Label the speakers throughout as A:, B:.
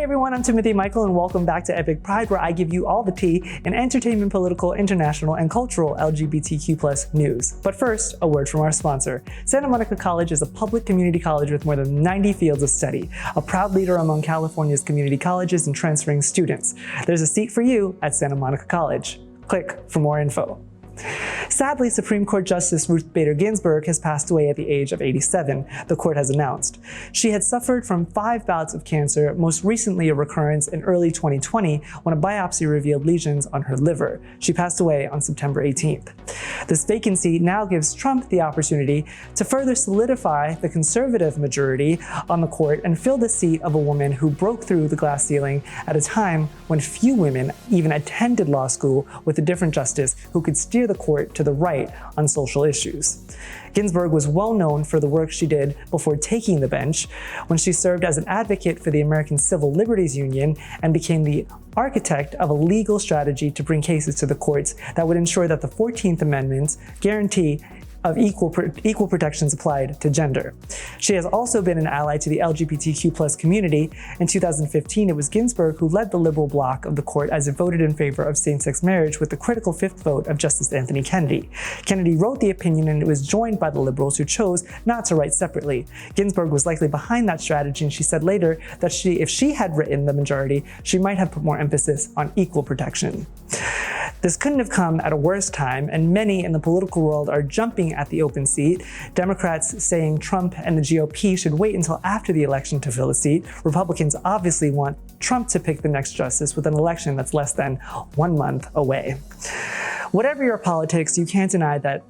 A: everyone, I'm Timothy Michael and welcome back to E.P.I.C Pride, where I give you all the tea in entertainment, political, international, and cultural LGBTQ+ news. But first, a word from our sponsor. Santa Monica College is a public community college with more than 90 fields of study, a proud leader among California's community colleges and transferring students. There's a seat for you at Santa Monica College. Click for more info. Sadly, Supreme Court Justice Ruth Bader Ginsburg has passed away at the age of 87, the court has announced. She had suffered from 5 bouts of cancer, most recently a recurrence in early 2020 when a biopsy revealed lesions on her liver. She passed away on September 18th. This vacancy now gives Trump the opportunity to further solidify the conservative majority on the court and fill the seat of a woman who broke through the glass ceiling at a time when few women even attended law school with a different justice who could steer the court to the right on social issues. Ginsburg was well known for the work she did before taking the bench, when she served as an advocate for the American Civil Liberties Union and became the architect of a legal strategy to bring cases to the courts that would ensure that the 14th Amendment's guarantee of equal protections applied to gender. She has also been an ally to the LGBTQ+ community. In 2015, it was Ginsburg who led the liberal bloc of the court as it voted in favor of same-sex marriage with the critical 5th vote of Justice Anthony Kennedy. Kennedy wrote the opinion and it was joined by the liberals who chose not to write separately. Ginsburg was likely behind that strategy, and she said later that if she had written the majority, she might have put more emphasis on equal protection. This couldn't have come at a worse time, and many in the political world are jumping at the open seat. Democrats saying Trump and the GOP should wait until after the election to fill a seat. Republicans obviously want Trump to pick the next justice with an election that's less than 1 month away. Whatever your politics, you can't deny that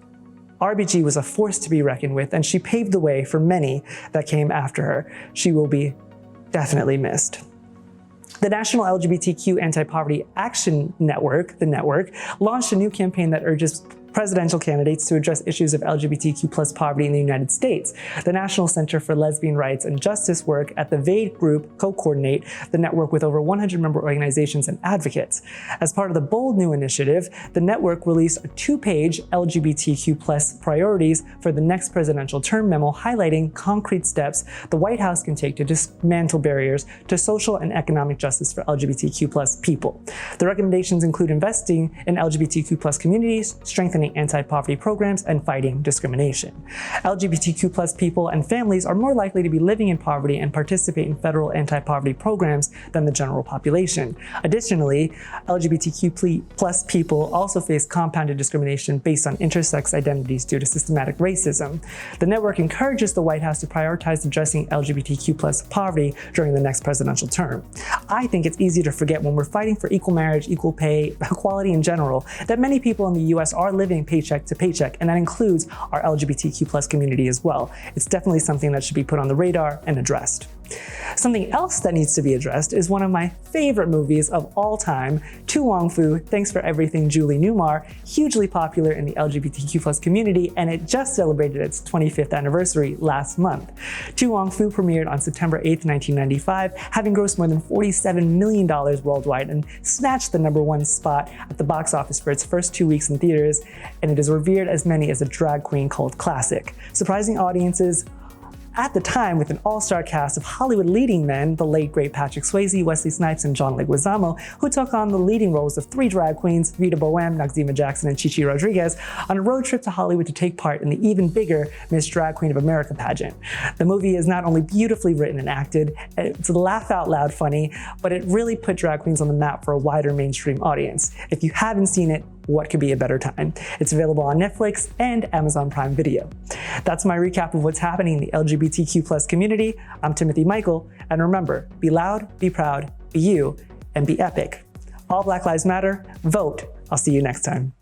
A: RBG was a force to be reckoned with, and she paved the way for many that came after her. She will be definitely missed. The National LGBTQ Anti-Poverty Action Network, the network, launched a new campaign that urges presidential candidates to address issues of LGBTQ+ poverty in the United States. The National Center for Lesbian Rights and Justice work at the VADE group co-coordinate the network with over 100 member organizations and advocates. As part of the bold new initiative, the network released a 2-page LGBTQ+ priorities for the next presidential term memo highlighting concrete steps the White House can take to dismantle barriers to social and economic justice for LGBTQ+ people. The recommendations include investing in LGBTQ+ communities, strengthening anti-poverty programs, and fighting discrimination. LGBTQ+ people and families are more likely to be living in poverty and participate in federal anti-poverty programs than the general population. Additionally, LGBTQ+ people also face compounded discrimination based on intersex identities due to systematic racism. The network encourages the White House to prioritize addressing LGBTQ+ poverty during the next presidential term. I think it's easy to forget when we're fighting for equal marriage, equal pay, equality in general, that many people in the US are living paycheck to paycheck, and that includes our LGBTQ+ community as well. It's definitely something that should be put on the radar and addressed. Something else that needs to be addressed is one of my favorite movies of all time, To Wong Foo, Thanks for Everything, Julie Newmar, hugely popular in the LGBTQ+ community, and it just celebrated its 25th anniversary last month. To Wong Foo premiered on September 8th, 1995, having grossed more than $47 million worldwide and snatched the #1 spot at the box office for its first 2 weeks in theaters, and it is revered as many as a drag queen cult classic, surprising audiences at the time with an all-star cast of Hollywood leading men, the late great Patrick Swayze, Wesley Snipes, and John Leguizamo, who took on the leading roles of 3 drag queens, Vita Boheme, Noxzema Jackson, and Chichi Rodriguez, on a road trip to Hollywood to take part in the even bigger Miss Drag Queen of America pageant. The movie is not only beautifully written and acted, it's laugh out loud funny, but it really put drag queens on the map for a wider mainstream audience. If you haven't seen it, what could be a better time? It's available on Netflix and Amazon Prime Video. That's my recap of what's happening in the LGBTQ+ community. I'm Timothy Michael, and remember, be loud, be proud, be you, and be epic. All Black Lives Matter, vote. I'll see you next time.